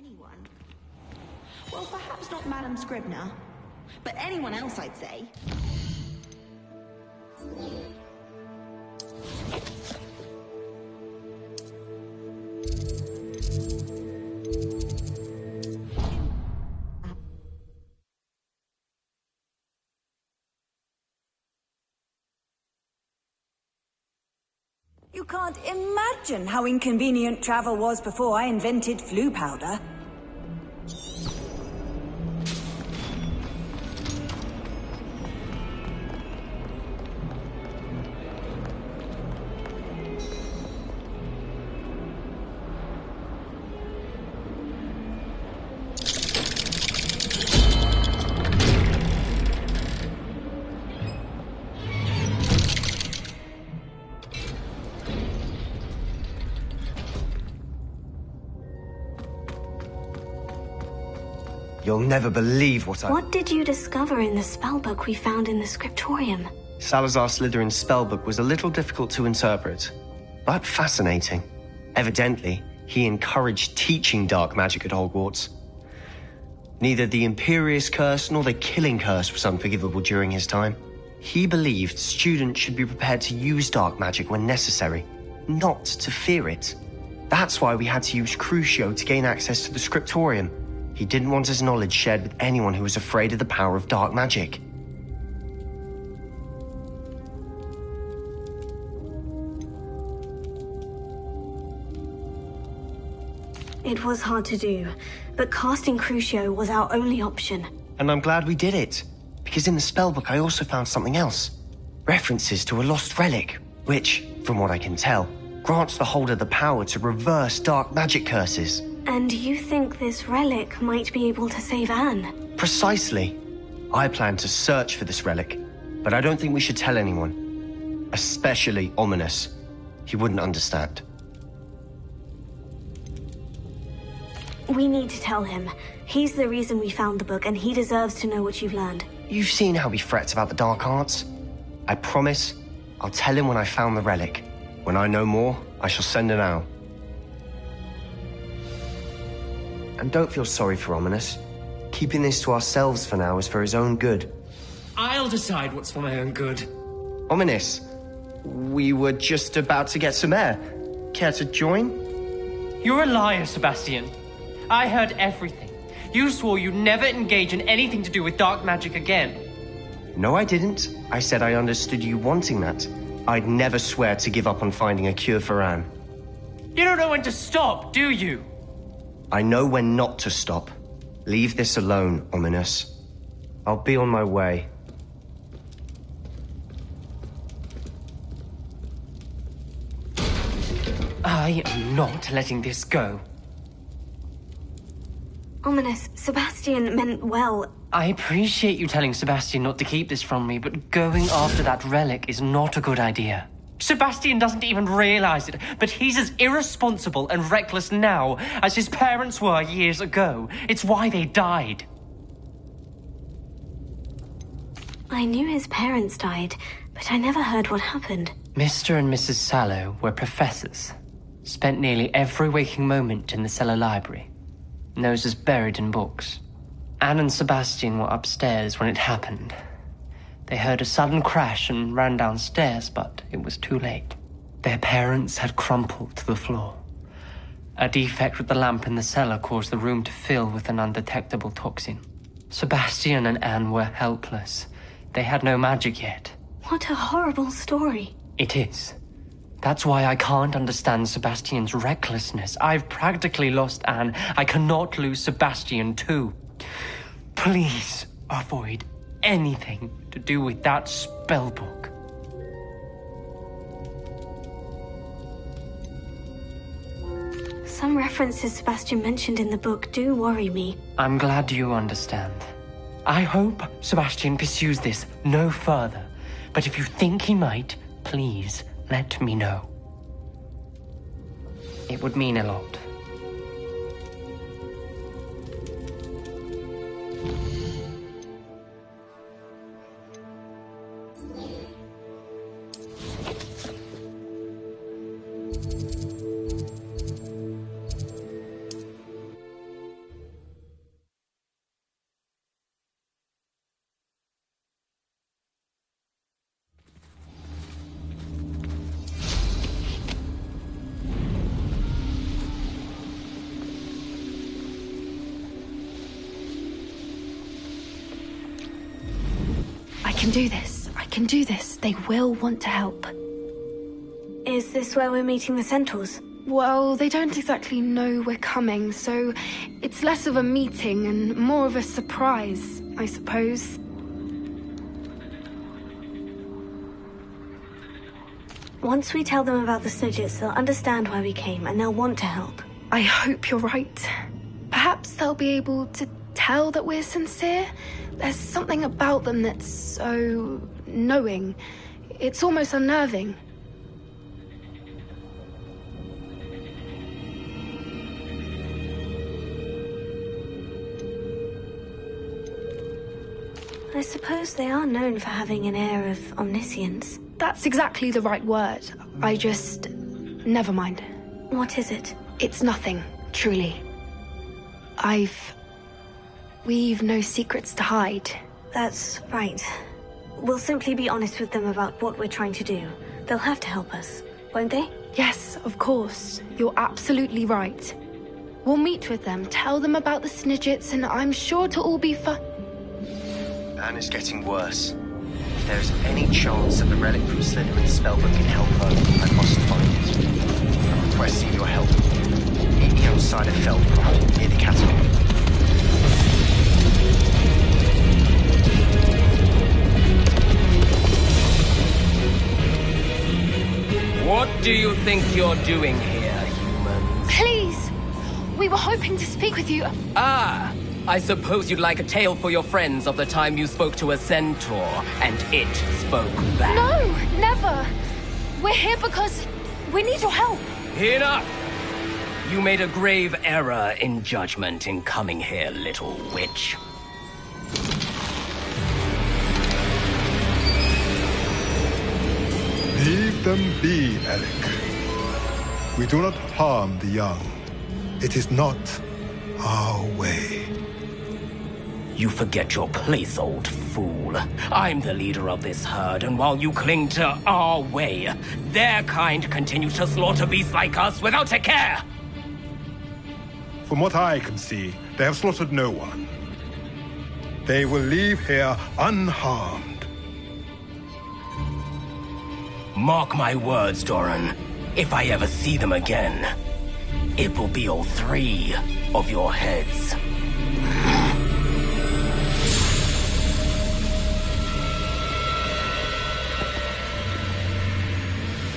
Anyone? Well, perhaps not Madame Scribner, but anyone else, I'd say. You can't imagine how inconvenient travel was before I invented flu powder. You'll never believe what What did you discover in the spellbook we found in the scriptorium? Salazar Slytherin's spellbook was a little difficult to interpret, but fascinating. Evidently, he encouraged teaching dark magic at Hogwarts. Neither the Imperious Curse nor the Killing Curse was unforgivable during his time. He believed students should be prepared to use dark magic when necessary, not to fear it. That's why we had to use Crucio to gain access to the scriptorium. He didn't want his knowledge shared with anyone who was afraid of the power of dark magic. It was hard to do, but casting Crucio was our only option. And I'm glad we did it, because in the spellbook I also found something else. References to a lost relic, which, from what I can tell, grants the holder the power to reverse dark magic curses. And you think this relic might be able to save Anne? Precisely. I plan to search for this relic, but I don't think we should tell anyone. Especially Ominous. He wouldn't understand. We need to tell him. He's the reason we found the book, and he deserves to know what you've learned. You've seen how he frets about the dark arts. I promise I'll tell him when I found the relic. When I know more, I shall send an owl. And don't feel sorry for Ominous. Keeping this to ourselves for now is for his own good. I'll decide what's for my own good. Ominous, we were just about to get some air. Care to join? You're a liar, Sebastian. I heard everything. You swore you'd never engage in anything to do with dark magic again. No, I didn't. I said I understood you wanting that. I'd never swear to give up on finding a cure for Anne. You don't know when to stop, do you? I know when not to stop. Leave this alone, Ominous. I'll be on my way. I am not letting this go. Ominous, Sebastian meant well. I appreciate you telling Sebastian not to keep this from me, but going after that relic is not a good idea. Sebastian doesn't even realize it, but he's as irresponsible and reckless now as his parents were years ago. It's why they died. I knew his parents died, but I never heard what happened. Mr. and Mrs. Sallow were professors. Spent nearly every waking moment in the cellar library. Noses buried in books. Anne and Sebastian were upstairs when it happened. They heard a sudden crash and ran downstairs, but it was too late. Their parents had crumpled to the floor. A defect with the lamp in the cellar caused the room to fill with an undetectable toxin. Sebastian and Anne were helpless. They had no magic yet. What a horrible story. It is. That's why I can't understand Sebastian's recklessness. I've practically lost Anne. I cannot lose Sebastian too. Please avoid anything to do with that spellbook. Some references Sebastian mentioned in the book do worry me. I'm glad you understand. I hope Sebastian pursues this no further. But if you think he might, please let me know. It would mean a lot. can do this. I can do this. They will want to help. Is this where we're meeting the centaurs? Well, they don't exactly know we're coming, so it's less of a meeting and more of a surprise, I suppose. Once we tell them about the Snidgets, they'll understand why we came and they'll want to help. I hope you're right. Perhaps they'll be able to tell that we're sincere. There's something about them that's so knowing. It's almost unnerving. I suppose they are known for having an air of omniscience. That's exactly the right word. I just... never mind. What is it? It's nothing, truly. We've no secrets to hide. That's right. We'll simply be honest with them about what we're trying to do. They'll have to help us, won't they? Yes, of course. You're absolutely right. We'll meet with them, tell them about the Snidgets, and I'm sure it'll all be fun. Anna's getting worse. If there's any chance that the relic from Slytherin's spellbook can help her, I must find it. I'm requesting your help. Meet me outside of Feldcroft, near the catacomb. What do you think you're doing here, humans? Please! We were hoping to speak with you. Ah! I suppose you'd like a tale for your friends of the time you spoke to a centaur, and it spoke back. No, never. We're here because we need your help. Enough! You made a grave error in judgment in coming here, little witch. Leave them be, Alec. We do not harm the young. It is not our way. You forget your place, old fool. I'm the leader of this herd, and while you cling to our way, their kind continue to slaughter beasts like us without a care! From what I can see, they have slaughtered no one. They will leave here unharmed. Mark my words, Doran. If I ever see them again, it will be all 3 of your heads.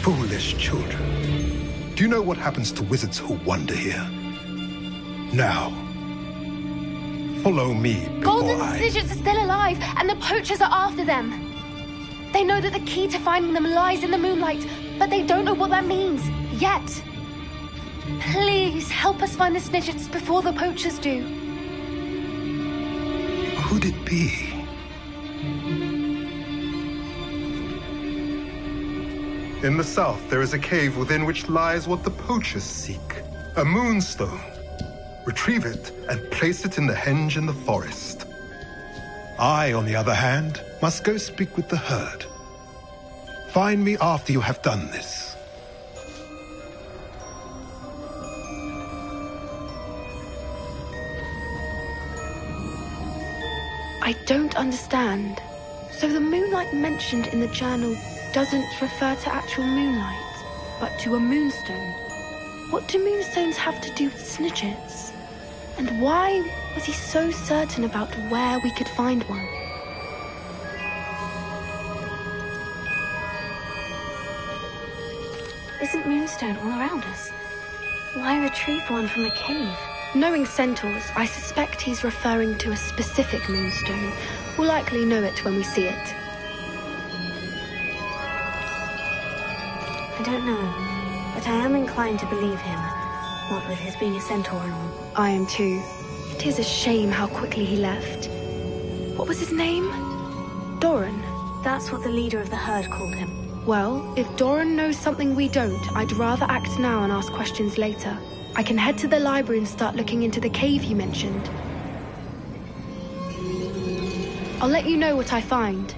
Foolish children. Do you know what happens to wizards who wander here? Now, follow me before Golden Snidgets are still alive, and the poachers are after them. They know that the key to finding them lies in the moonlight, but they don't know what that means, yet. Please, help us find the Snidgets before the poachers do. Could it be? In the south, there is a cave within which lies what the poachers seek. A moonstone. Retrieve it and place it in the henge in the forest. I, on the other hand, must go speak with the herd. Find me after you have done this. I don't understand. So the moonlight mentioned in the journal doesn't refer to actual moonlight, but to a moonstone. What do moonstones have to do with Snidgets? And why was he so certain about where we could find one? Isn't moonstone all around us? Why retrieve one from a cave? Knowing centaurs, I suspect he's referring to a specific moonstone. We'll likely know it when we see it. I don't know, but I am inclined to believe him, what with his being a centaur and all. I am too. It is a shame how quickly he left. What was his name? Doran. That's what the leader of the herd called him. Well, if Doran knows something we don't, I'd rather act now and ask questions later. I can head to the library and start looking into the cave you mentioned. I'll let you know what I find.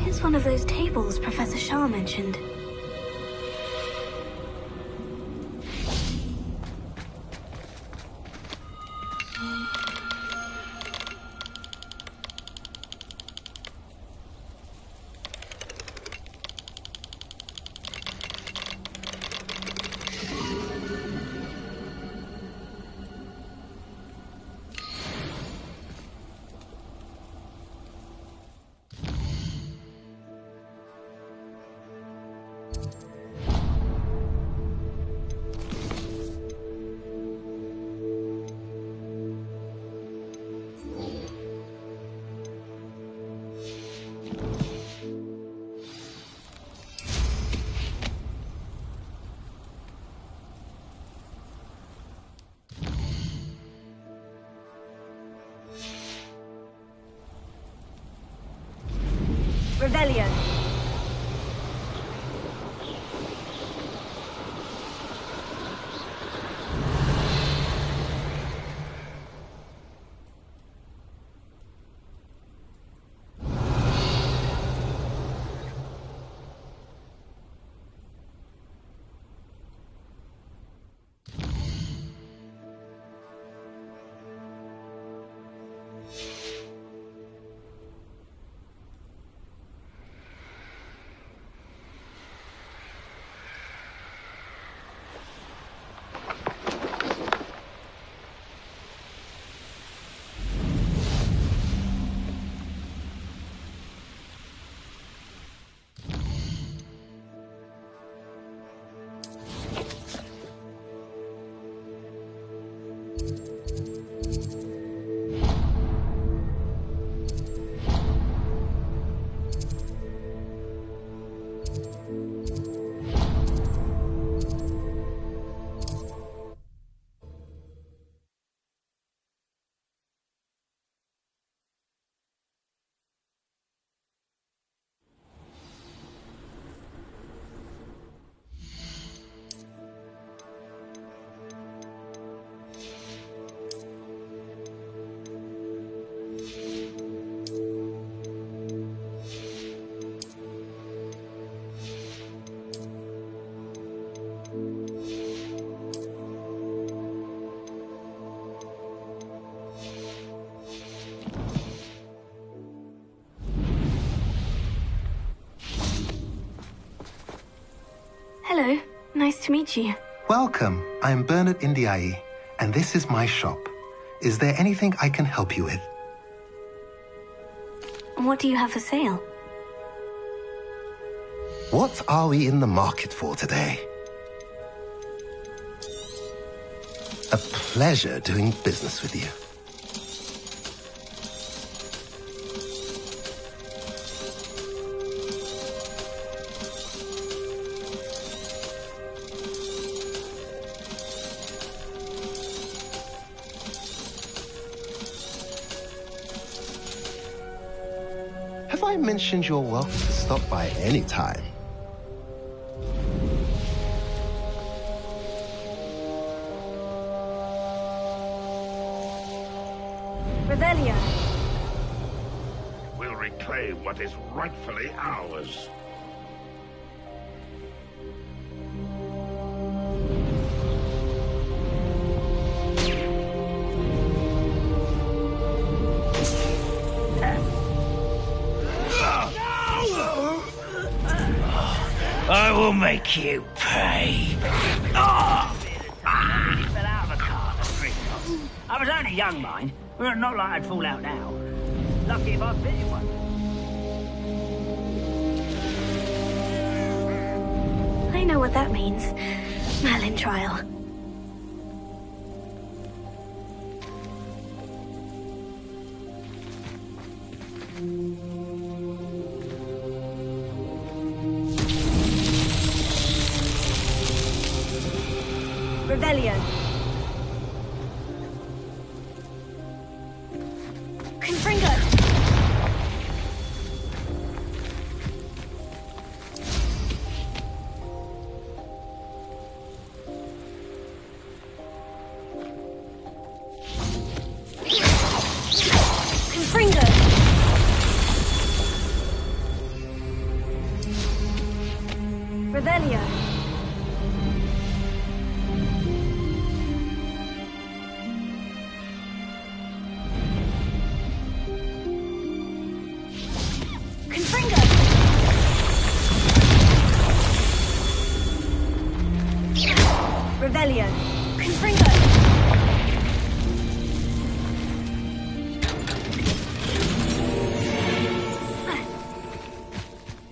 Here's one of those tables Professor Shah mentioned. Rebellion. Hello, nice to meet you. Welcome. I'm Bernard Indiaye, and this is my shop. Is there anything I can help you with? What do you have for sale? What are we in the market for today? A pleasure doing business with you. Have I mentioned you're welcome to stop by any time? Rebellion. We'll reclaim what is rightfully ours. I will make you pay. I was only young, mind. Well, not like I'd fall out now. Lucky if I bit one. I know what that means. Merlin trial. Rebellion. Confringo! Confringo! Rebellion. Confringo! Rebellion. Confringo!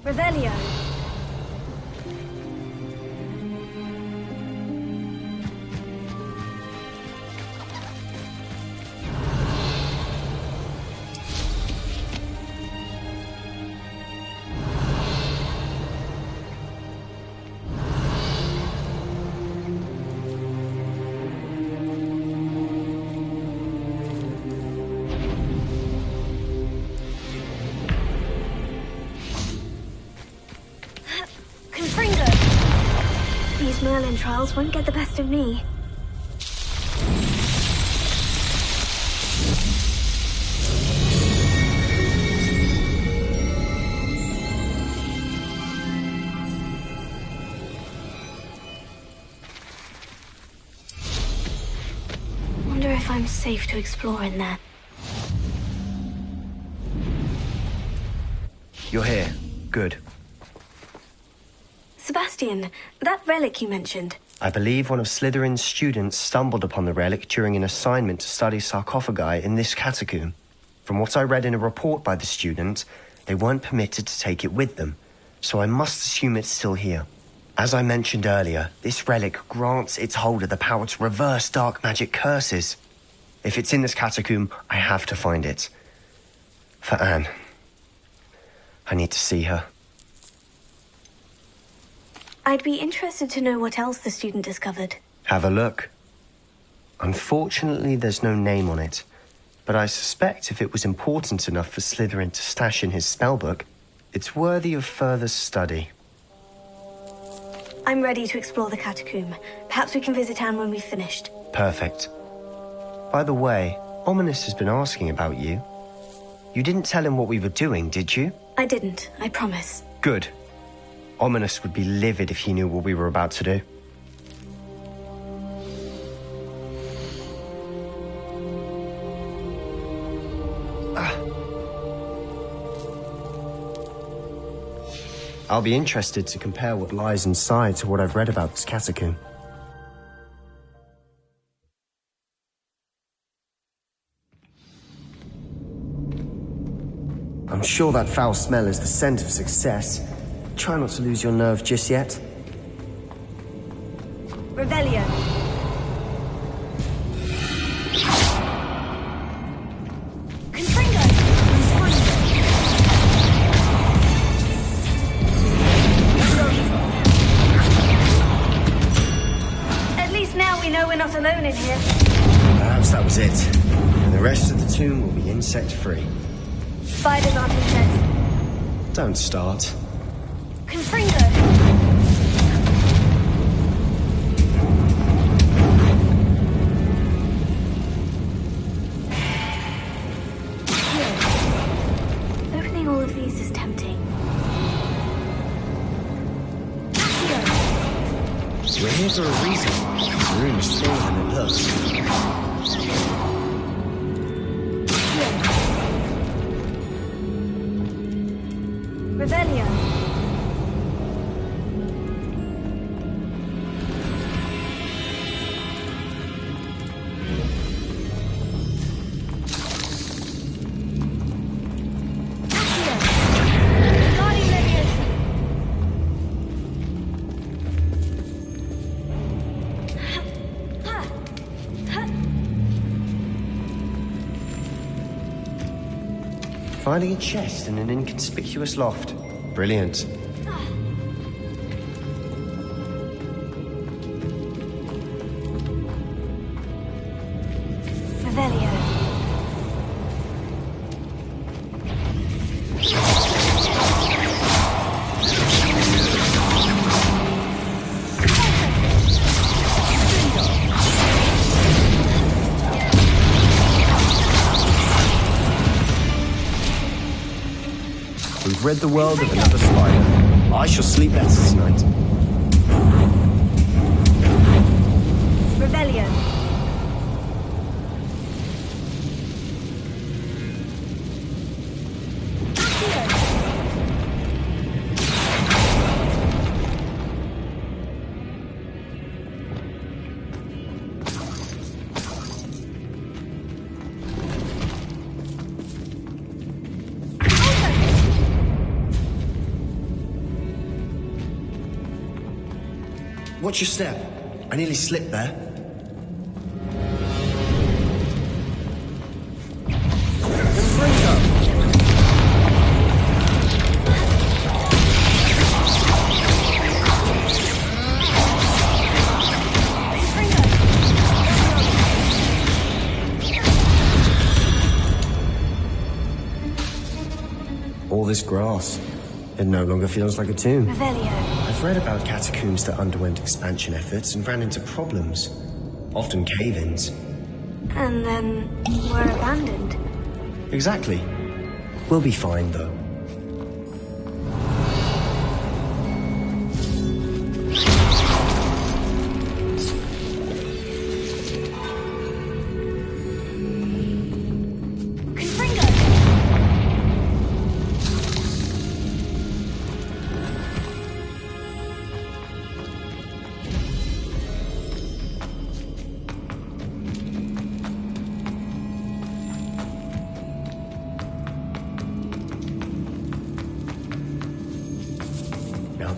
Rebellion. Merlin trials won't get the best of me. Wonder if I'm safe to explore in there. You're here. Good. Sebastian, that relic you mentioned. I believe one of Slytherin's students stumbled upon the relic during an assignment to study sarcophagi in this catacomb. From what I read in a report by the student, they weren't permitted to take it with them, so I must assume it's still here. As I mentioned earlier, this relic grants its holder the power to reverse dark magic curses. If it's in this catacomb, I have to find it. For Anne. I need to see her. I'd be interested to know what else the student discovered. Have a look. Unfortunately, there's no name on it, but I suspect if it was important enough for Slytherin to stash in his spellbook, it's worthy of further study. I'm ready to explore the catacomb. Perhaps we can visit Anne when we've finished. Perfect. By the way, Ominous has been asking about you. You didn't tell him what we were doing, did you? I didn't, I promise. Good. Ominous would be livid if he knew what we were about to do. I'll be interested to compare what lies inside to what I've read about this catacomb. I'm sure that foul smell is the scent of success. Try not to lose your nerve just yet. Revelio. At least now we know we're not alone in here. Perhaps that was it. And the rest of the tomb will be insect-free. Spiders aren't insects. Don't start. Confringo! Opening all of these is tempting. We're here for a reason. The room is smaller than it looks. Revelio. Finding a chest in an inconspicuous loft. Brilliant. Revelio. We've rid the world of another spider. I shall sleep better tonight. Revelio. Watch your step. I nearly slipped there. All this grass. It no longer feels like a tomb. Revelio. I've read about catacombs that underwent expansion efforts and ran into problems. Often cave-ins. And then were abandoned. Exactly. We'll be fine, though.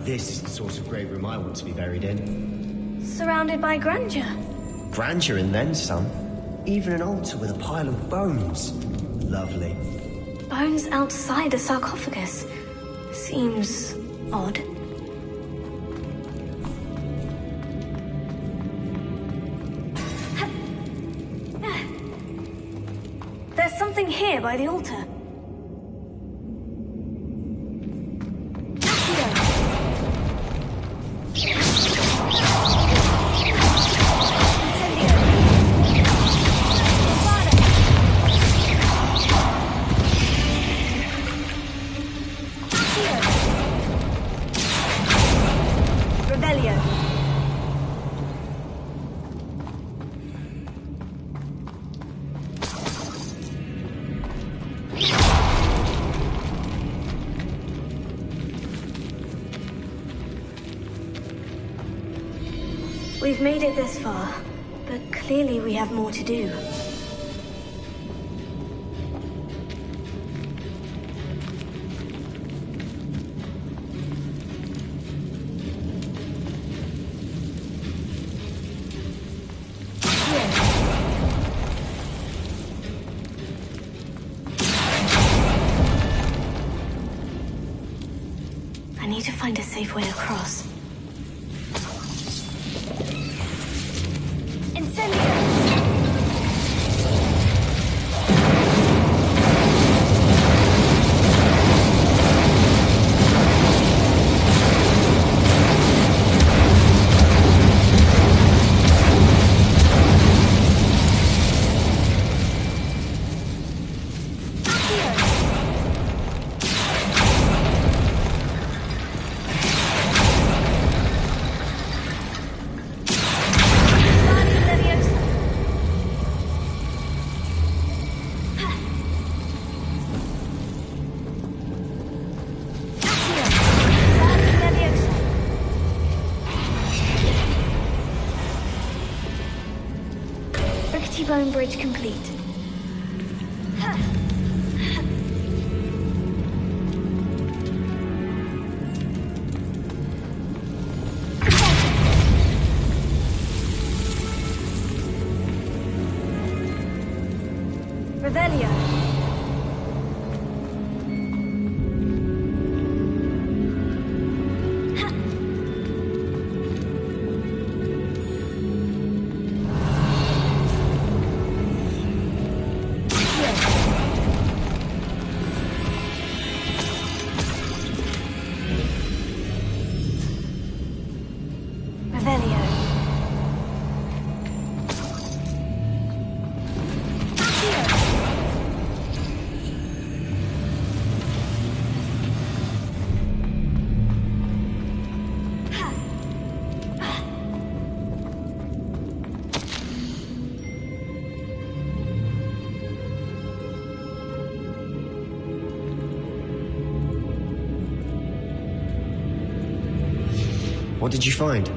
This is the sort of grave room I want to be buried in. Surrounded by grandeur. Grandeur and then some. Even an altar with a pile of bones. Lovely. Bones outside a sarcophagus. Seems odd. There's something here by the altar. We've made it this far, but clearly we have more to do. I need to find a safe way across. Bone bridge complete. Revelio. What did you find?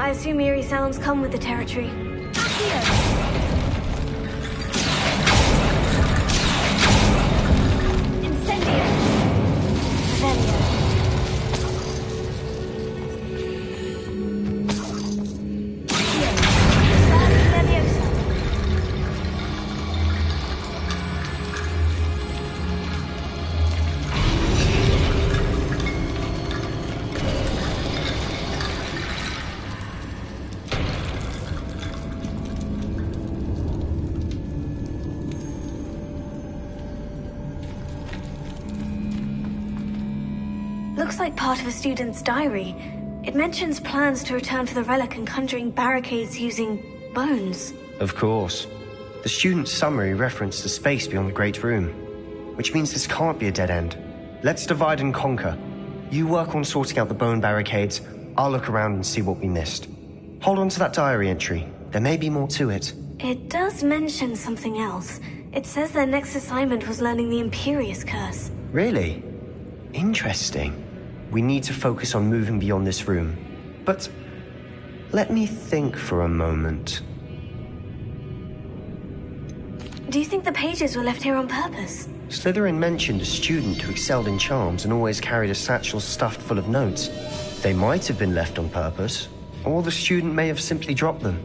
I assume eerie sounds come with the territory. Incendio! Revelio. Looks like part of a student's diary. It mentions plans to return for the relic and conjuring barricades using bones. Of course. The student's summary referenced the space beyond the Great Room, which means this can't be a dead end. Let's divide and conquer. You work on sorting out the bone barricades, I'll look around and see what we missed. Hold on to that diary entry. There may be more to it. It does mention something else. It says their next assignment was learning the Imperious Curse. Really? Interesting. We need to focus on moving beyond this room. But let me think for a moment. Do you think the pages were left here on purpose? Slytherin mentioned a student who excelled in charms and always carried a satchel stuffed full of notes. They might have been left on purpose, or the student may have simply dropped them.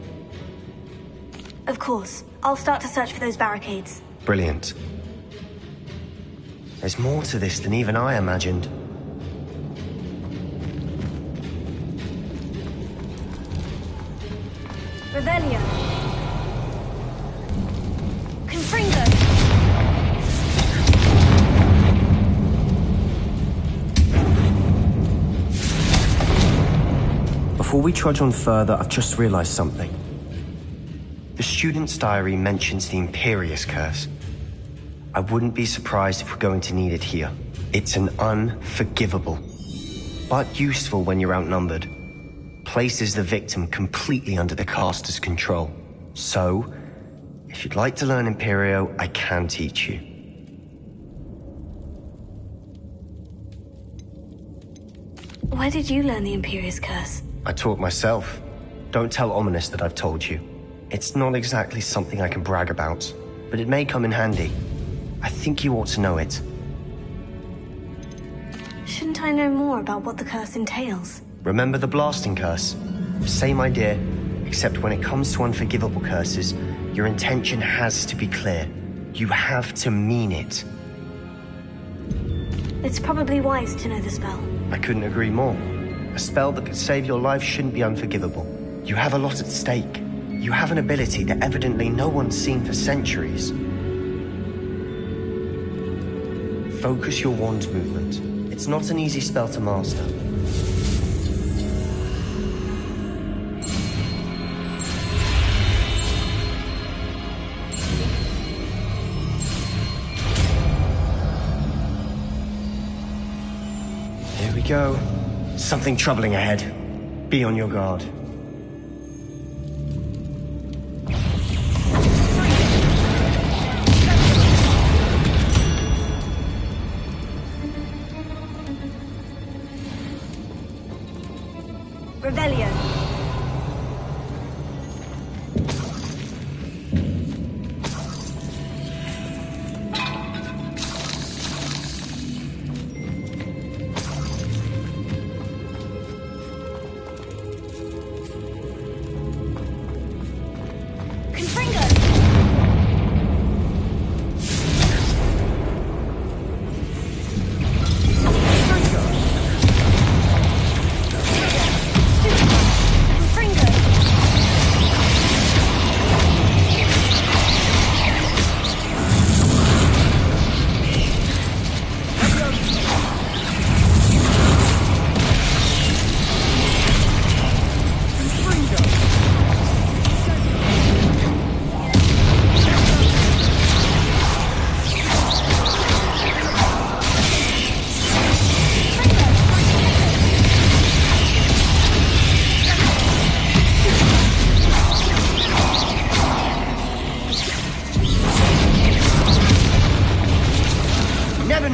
Of course. I'll start to search for those barricades. Brilliant. There's more to this than even I imagined. Revelio. Confringo. Before we trudge on further, I've just realized something. The student's diary mentions the Imperious Curse. I wouldn't be surprised if we're going to need it here. It's an unforgivable, but useful when you're outnumbered. Places the victim completely under the caster's control. So, if you'd like to learn Imperio, I can teach you. Where did you learn the Imperious Curse? I taught myself. Don't tell Ominous that I've told you. It's not exactly something I can brag about, but it may come in handy. I think you ought to know it. Shouldn't I know more about what the curse entails? Remember the blasting curse? Same idea, except when it comes to unforgivable curses, your intention has to be clear. You have to mean it. It's probably wise to know the spell. I couldn't agree more. A spell that could save your life shouldn't be unforgivable. You have a lot at stake. You have an ability that evidently no one's seen for centuries. Focus your wand movement. It's not an easy spell to master. Here we go. Something troubling ahead. Be on your guard. Revelio.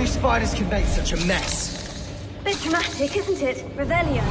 Spiders can make such a mess. Bit dramatic, isn't it? Revelio.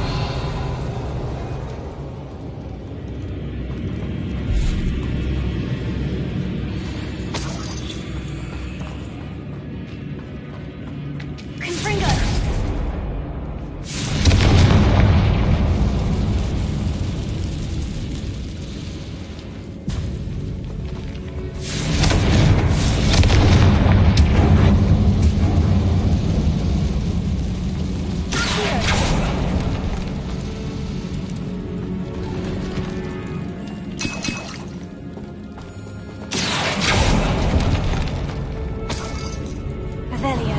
Revelio.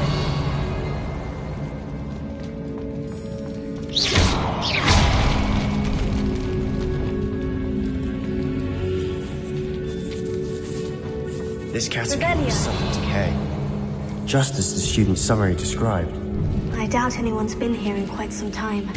This catacomb suffered decay, just as the student's summary described. I doubt anyone's been here in quite some time.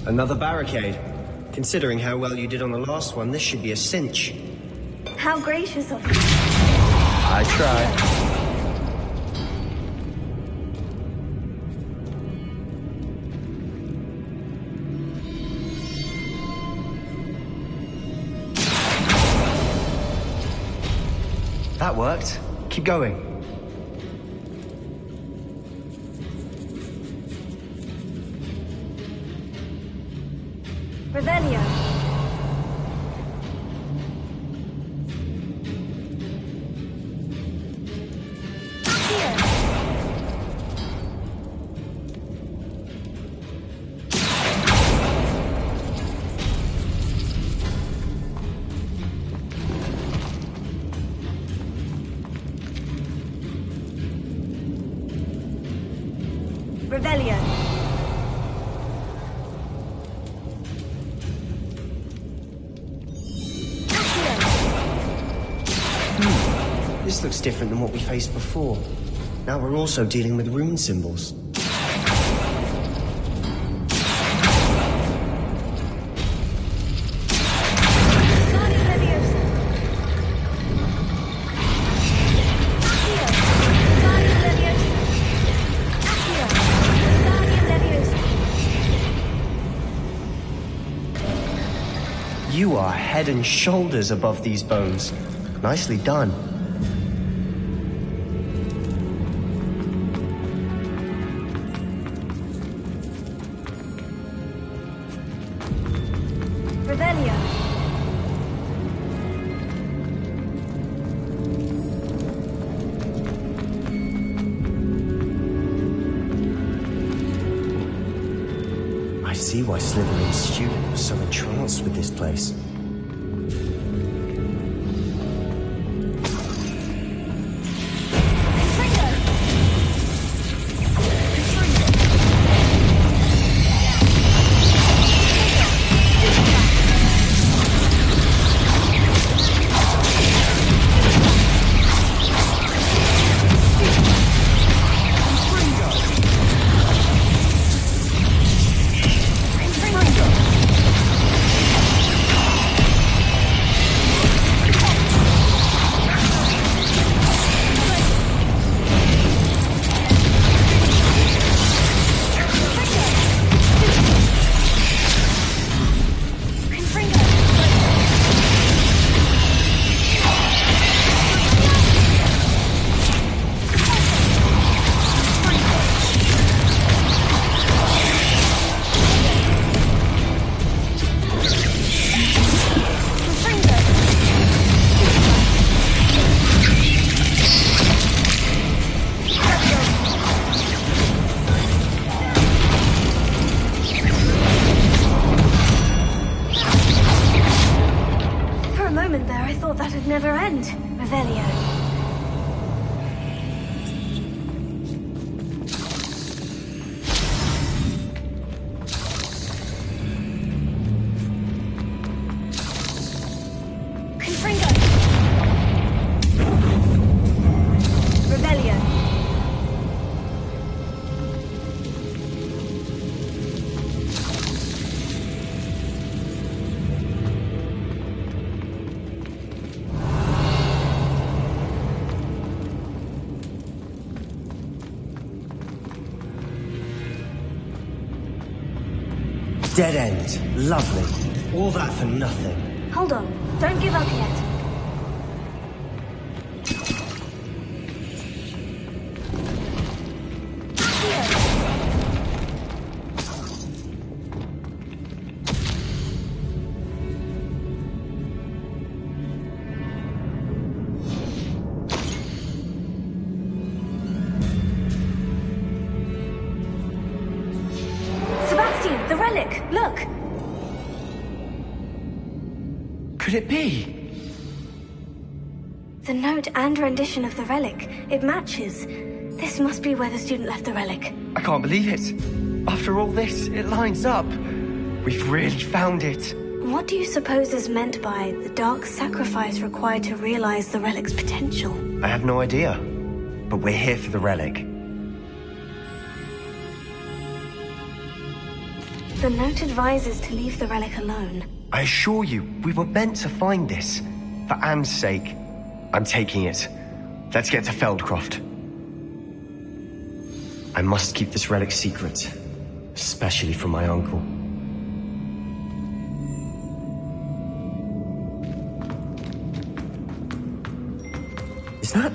Another barricade. Considering how well you did on the last one, this should be a cinch. How gracious of you. I tried. That worked. Keep going. Revelio. Revelio. This looks different than what we faced before. Now we're also dealing with rune symbols. You are head and shoulders above these bones. Nicely done. Revelio. I see why Slytherin's student was so entranced with this place. a moment there, I thought that'd never end. Revelio. Dead end. Lovely. All that for nothing. Hold on. Don't give up yet. The relic! Look! Could it be? The note and rendition of the relic. It matches. This must be where the student left the relic. I can't believe it. After all this, it lines up. We've really found it. What do you suppose is meant by the dark sacrifice required to realize the relic's potential? I have no idea. But we're here for the relic. The note advises to leave the relic alone. I assure you, we were meant to find this. For Anne's sake. I'm taking it. Let's get to Feldcroft. I must keep this relic secret. Especially from my uncle. Is that...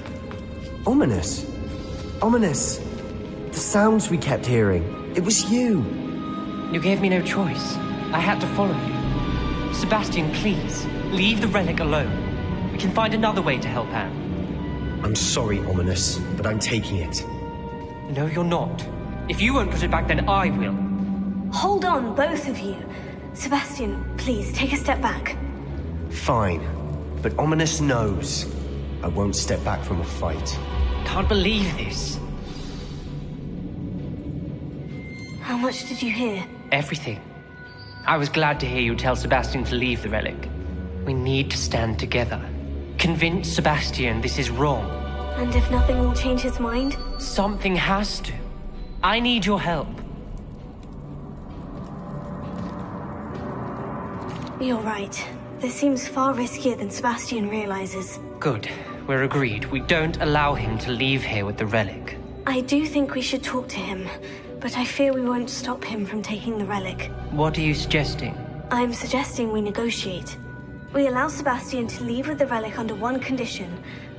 ominous? Ominous. The sounds we kept hearing. It was you. You gave me no choice. I had to follow you. Sebastian, please, leave the relic alone. We can find another way to help Anne. I'm sorry, Ominous, but I'm taking it. No, you're not. If you won't put it back, then I will. Hold on, both of you. Sebastian, please, take a step back. Fine. But Ominous knows. I won't step back from a fight. Can't believe this. How much did you hear? Everything. I was glad to hear you tell Sebastian to leave the relic. We need to stand together. Convince Sebastian this is wrong. And if nothing will change his mind? Something has to. I need your help. You're right. This seems far riskier than Sebastian realizes. Good. We're agreed. We don't allow him to leave here with the relic. I do think we should talk to him. But I fear we won't stop him from taking the relic. What are you suggesting? I'm suggesting we negotiate. We allow Sebastian to leave with the relic under one condition.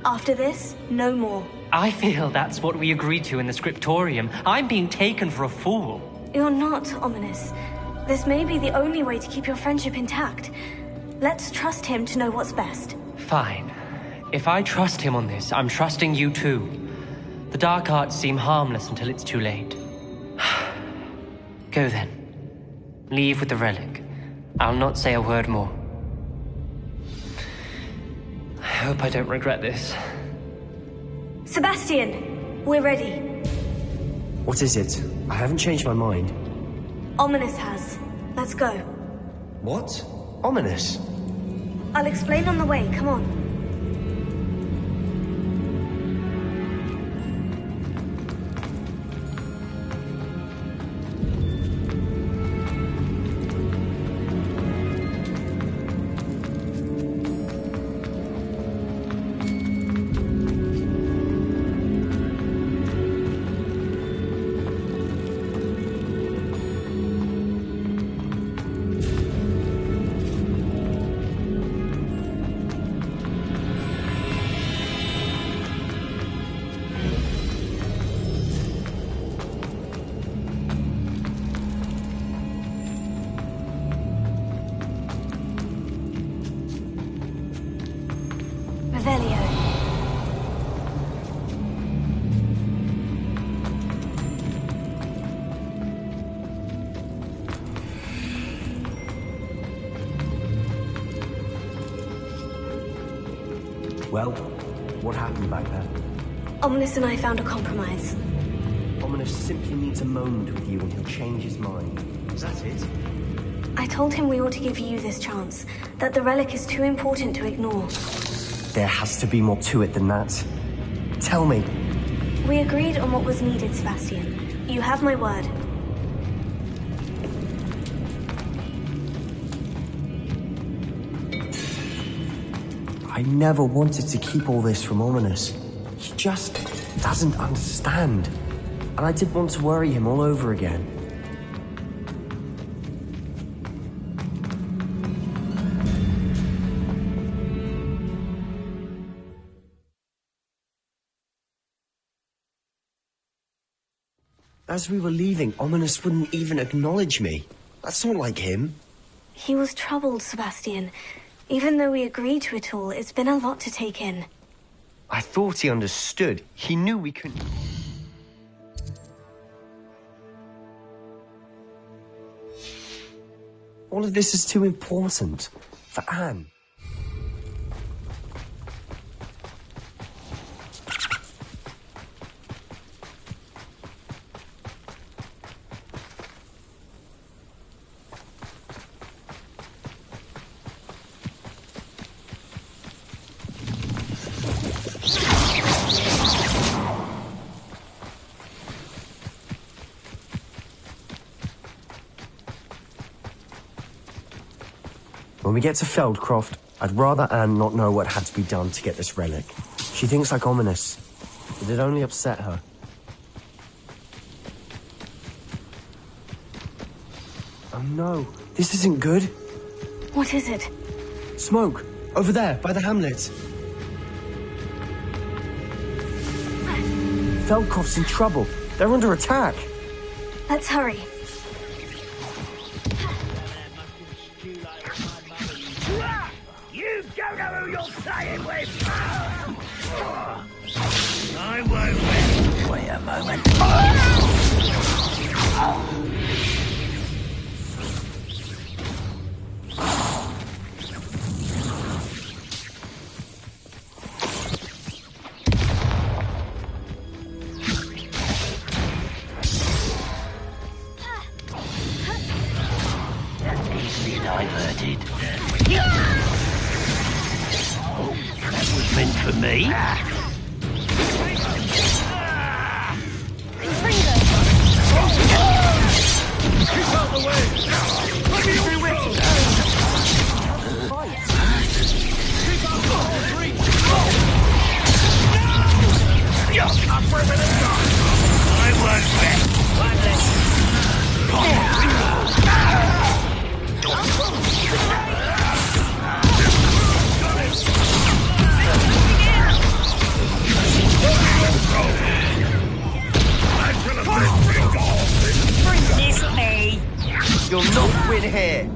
After this, no more. I feel that's what we agreed to in the scriptorium. I'm being taken for a fool. You're not, Ominous. This may be the only way to keep your friendship intact. Let's trust him to know what's best. Fine. If I trust him on this, I'm trusting you too. The dark arts seem harmless until it's too late. Go then. Leave with the relic. I'll not say a word more. I hope I don't regret this. Sebastian! We're ready. What is it? I haven't changed my mind. Ominous has. Let's go. What? Ominous? I'll explain on the way. Come on. Well, what happened back there? Ominous and I found a compromise. Ominous simply needs a moment with you and he'll change his mind. Is that it? I told him we ought to give you this chance, that the relic is too important to ignore. There has to be more to it than that. Tell me. We agreed on what was needed, Sebastian. You have my word. I never wanted to keep all this from Ominous. He just doesn't understand. And I didn't want to worry him all over again. As we were leaving, Ominous wouldn't even acknowledge me. That's not like him. He was troubled, Sebastian. Even though we agreed to it all, it's been a lot to take in. I thought he understood. He knew we couldn't... All of this is too important for Anne. When we get to Feldcroft, I'd rather Anne not know what had to be done to get this relic. She thinks like Ominous, but it only upset her. Oh no, this isn't good. What is it? Smoke, over there, by the hamlet. Feldcroft's in trouble. They're under attack. Let's hurry. You don't know who you're playing with! I won't wait. Wait a moment. Easily diverted. That was meant for me. Keep out the way! Let me be with you! Keep out the way! I'm bringing it down! I won't bet! You'll not win here.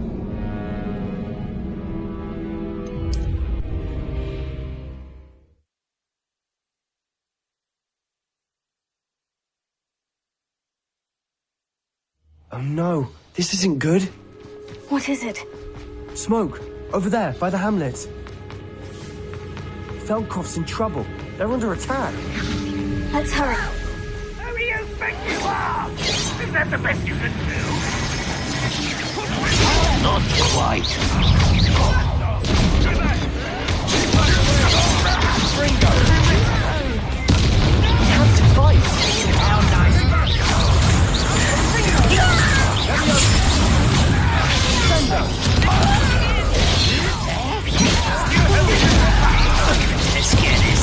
Oh no, this isn't good. What is it? Smoke, over there, by the hamlet. Feldcroft's in trouble. They're under attack. Let's hurry. Who do you think you are? Is that the best you can do? Not quite. Ringo! You have to fight! How nice! Let's get this.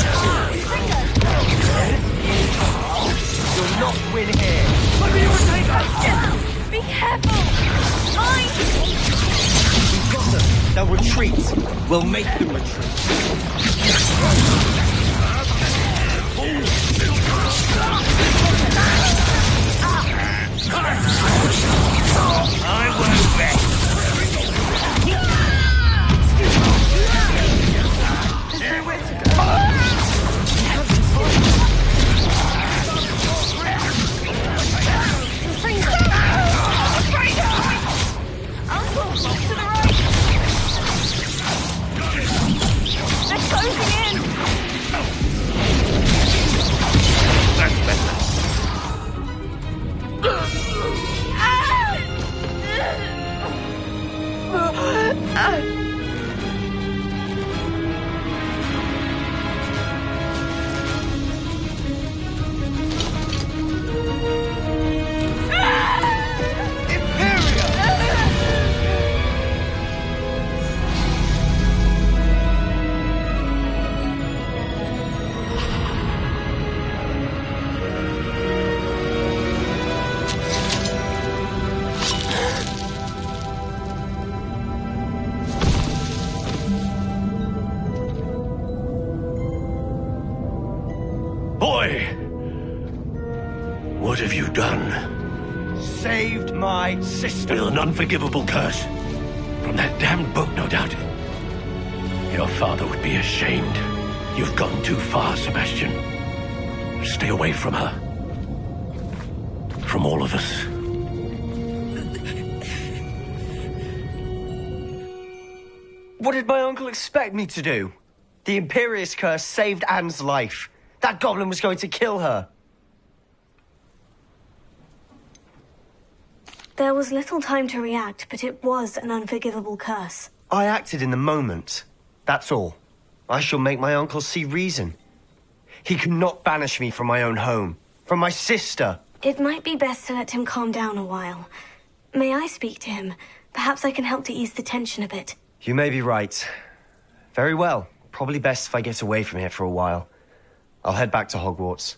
You'll not win here. What do you take? Be careful! Mine! We've got them. They'll retreat. We'll make them retreat. I won't bet. There's nowhere to go. Uncle, to the right! They're closing in! Why? What have you done? Saved my sister. With an unforgivable curse. From that damned book, no doubt. Your father would be ashamed. You've gone too far, Sebastian. Stay away from her. From all of us. What did my uncle expect me to do? The Imperious curse saved Anne's life. That goblin was going to kill her. There was little time to react, but it was an unforgivable curse. I acted in the moment. That's all. I shall make my uncle see reason. He cannot banish me from my own home, from my sister. It might be best to let him calm down a while. May I speak to him? Perhaps I can help to ease the tension a bit. You may be right. Very well. Probably best if I get away from here for a while. I'll head back to Hogwarts.